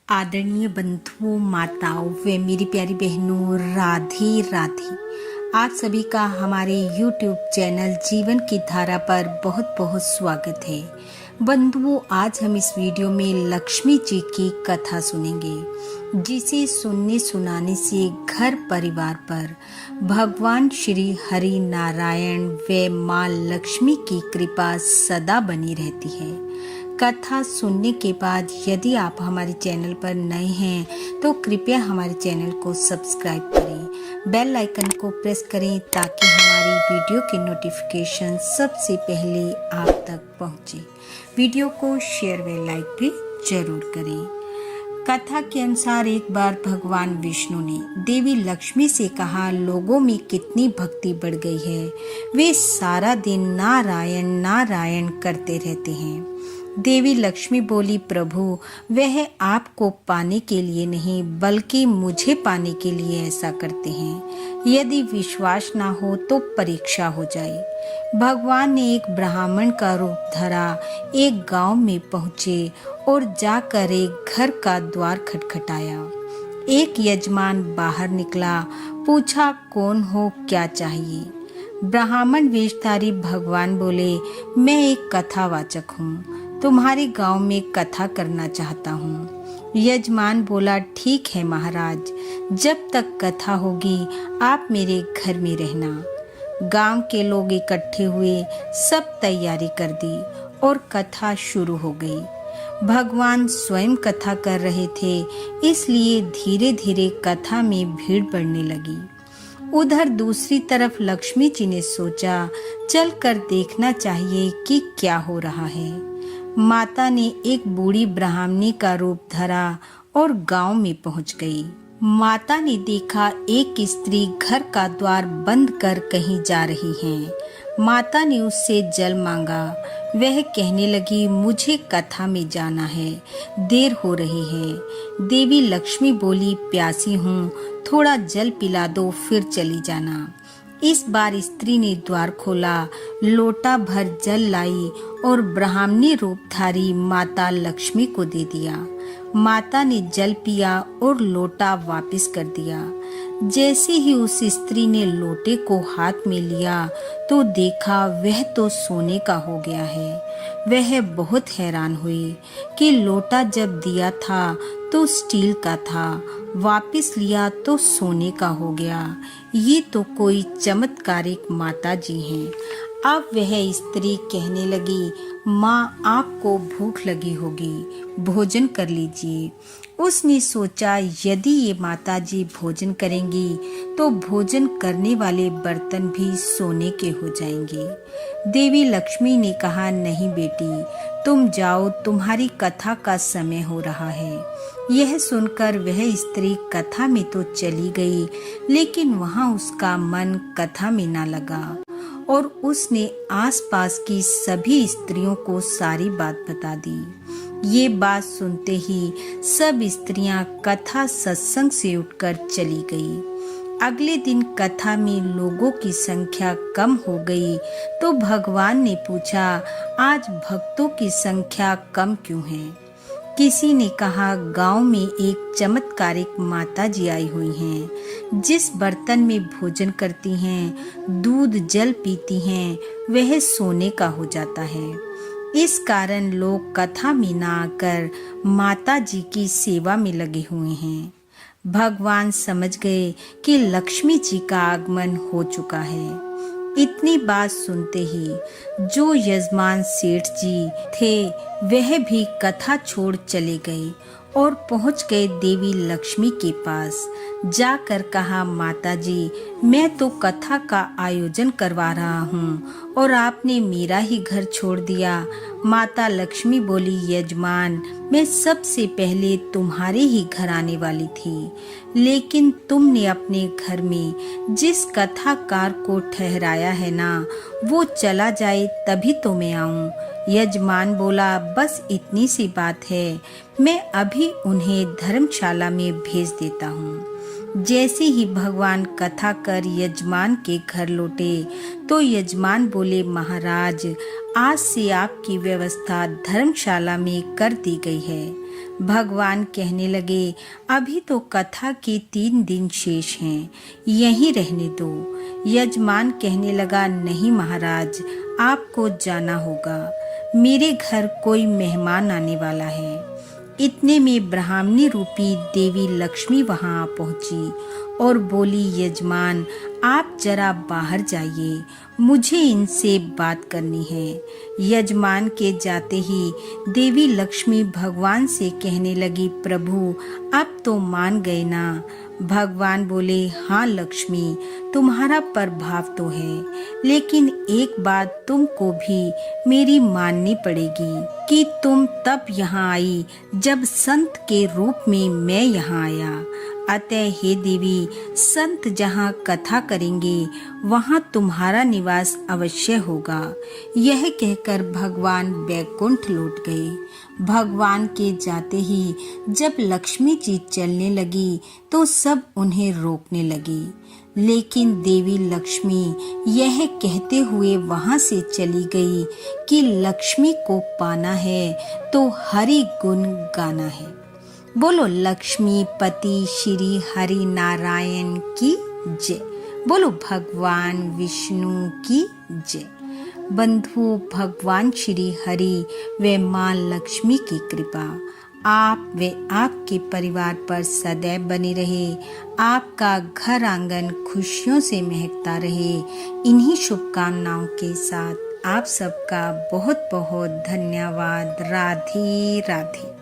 आदरणीय बंधुओं, माताओं व मेरी प्यारी बहनों, राधे राधे। आप सभी का हमारे YouTube चैनल जीवन की धारा पर बहुत बहुत स्वागत है। बंधुओं, आज हम इस वीडियो में लक्ष्मी जी की कथा सुनेंगे, जिसे सुनने सुनाने से घर परिवार पर भगवान श्री हरि नारायण व माँ लक्ष्मी की कृपा सदा बनी रहती है। कथा सुनने के बाद यदि आप हमारे चैनल पर नए हैं तो कृपया हमारे चैनल को सब्सक्राइब करें, बेल आइकन को प्रेस करें ताकि हमारी वीडियो के नोटिफिकेशन सबसे पहले आप तक पहुंचे। वीडियो को शेयर व लाइक भी जरूर करें। कथा के अनुसार एक बार भगवान विष्णु ने देवी लक्ष्मी से कहा, लोगों में कितनी भक्ति बढ़ गई है, वे सारा दिन नारायण नारायण करते रहते हैं। देवी लक्ष्मी बोली, प्रभु वह आपको पाने के लिए नहीं बल्कि मुझे पाने के लिए ऐसा करते हैं। यदि विश्वास ना हो तो परीक्षा हो जाए। भगवान ने एक ब्राह्मण का रूप धरा, एक गांव में पहुँचे और जाकर एक घर का द्वार खटखटाया। एक यजमान बाहर निकला, पूछा, कौन हो, क्या चाहिए? ब्राह्मण वेशधारी भगवान बोले, मैं एक कथावाचक हूँ, तुम्हारे गांव में कथा करना चाहता हूँ। यजमान बोला, ठीक है महाराज, जब तक कथा होगी आप मेरे घर में रहना। गांव के लोग इकट्ठे हुए, सब तैयारी कर दी और कथा शुरू हो गई। भगवान स्वयं कथा कर रहे थे, इसलिए धीरे धीरे कथा में भीड़ बढ़ने लगी। उधर दूसरी तरफ लक्ष्मी जी ने सोचा, चलकर देखना चाहिए कि क्या हो रहा है। माता ने एक बूढ़ी ब्राह्मणी का रूप धरा और गांव में पहुंच गई। माता ने देखा एक स्त्री घर का द्वार बंद कर कहीं जा रही है। माता ने उससे जल मांगा। वह कहने लगी, मुझे कथा में जाना है, देर हो रही है। देवी लक्ष्मी बोली, प्यासी हूँ, थोड़ा जल पिला दो, फिर चली जाना। इस बार स्त्री ने द्वार खोला, लोटा भर जल लाई और ब्राह्मणी रूपधारी माता लक्ष्मी को दे दिया। माता ने जल पिया और लोटा वापस कर दिया। जैसे ही उस स्त्री ने लोटे को हाथ में लिया तो देखा वह तो सोने का हो गया है। वह बहुत हैरान हुई कि लोटा जब दिया था तो स्टील का था, वापस लिया तो सोने का हो गया। ये तो कोई चमत्कारिक माता जी हैं। अब वह स्त्री कहने लगी, माँ आपको भूख लगी होगी, भोजन कर लीजिए। उसने सोचा, यदि ये माता जी भोजन करेंगी तो भोजन करने वाले बर्तन भी सोने के हो जाएंगे। देवी लक्ष्मी ने कहा, नहीं बेटी, तुम जाओ, तुम्हारी कथा का समय हो रहा है। यह सुनकर वह स्त्री कथा में तो चली गई, लेकिन वहाँ उसका मन कथा में ना लगा और उसने आसपास की सभी स्त्रियों को सारी बात बता दी। ये बात सुनते ही सब स्त्रियां कथा सत्संग से उठकर चली गई। अगले दिन कथा में लोगों की संख्या कम हो गई तो भगवान ने पूछा, आज भक्तों की संख्या कम क्यों है? किसी ने कहा, गांव में एक चमत्कारिक माता जी आई हुई हैं। जिस बर्तन में भोजन करती हैं, दूध जल पीती हैं, वह सोने का हो जाता है। इस कारण लोग कथा में ना आकर माता जी की सेवा में लगे हुए हैं। भगवान समझ गए कि लक्ष्मी जी का आगमन हो चुका है। इतनी बात सुनते ही जो यजमान सेठ जी थे वह भी कथा छोड़ चले गए और पहुंच गए देवी लक्ष्मी के पास। जाकर कहा, माता जी, मैं तो कथा का आयोजन करवा रहा हूँ और आपने मेरा ही घर छोड़ दिया। माता लक्ष्मी बोली, यजमान, मैं सबसे पहले तुम्हारे ही घर आने वाली थी, लेकिन तुमने अपने घर में जिस कथाकार को ठहराया है ना, वो चला जाए तभी तो मैं आऊँ। यजमान बोला, बस इतनी सी बात है, मैं अभी उन्हें धर्मशाला में भेज देता हूँ। जैसे ही भगवान कथा कर यजमान के घर लौटे तो यजमान बोले, महाराज, आज से आपकी व्यवस्था धर्मशाला में कर दी गई है। भगवान कहने लगे, अभी तो कथा के 3 दिन शेष हैं, यहीं रहने दो। यजमान कहने लगा, नहीं महाराज, आपको जाना होगा, मेरे घर कोई मेहमान आने वाला है। इतने में ब्राह्मणी रूपी देवी लक्ष्मी वहां पहुंची और बोली, यजमान आप जरा बाहर जाइए, मुझे इनसे बात करनी है। यजमान के जाते ही देवी लक्ष्मी भगवान से कहने लगी, प्रभु अब तो मान गए ना। भगवान बोले, हाँ लक्ष्मी, तुम्हारा प्रभाव तो है, लेकिन एक बात तुमको भी मेरी माननी पड़ेगी कि तुम तब यहाँ आई जब संत के रूप में मैं यहाँ आया। अतः हे देवी, संत जहाँ कथा करेंगे वहाँ तुम्हारा निवास अवश्य होगा। यह कहकर भगवान बैकुंठ लौट गए। भगवान के जाते ही जब लक्ष्मी जी चलने लगी तो सब उन्हें रोकने लगी, लेकिन देवी लक्ष्मी यह कहते हुए वहां से चली गई कि लक्ष्मी को पाना है तो हरि गुण गाना है। बोलो लक्ष्मी पति श्री हरि नारायण की जय। बोलो भगवान विष्णु की जय। बंधु, भगवान श्री हरि व मां लक्ष्मी की कृपा आप व आपके परिवार पर सदैव बनी रहे। आपका घर आंगन खुशियों से महकता रहे। इन्हीं शुभकामनाओं के साथ आप सबका बहुत बहुत धन्यवाद। राधे राधे।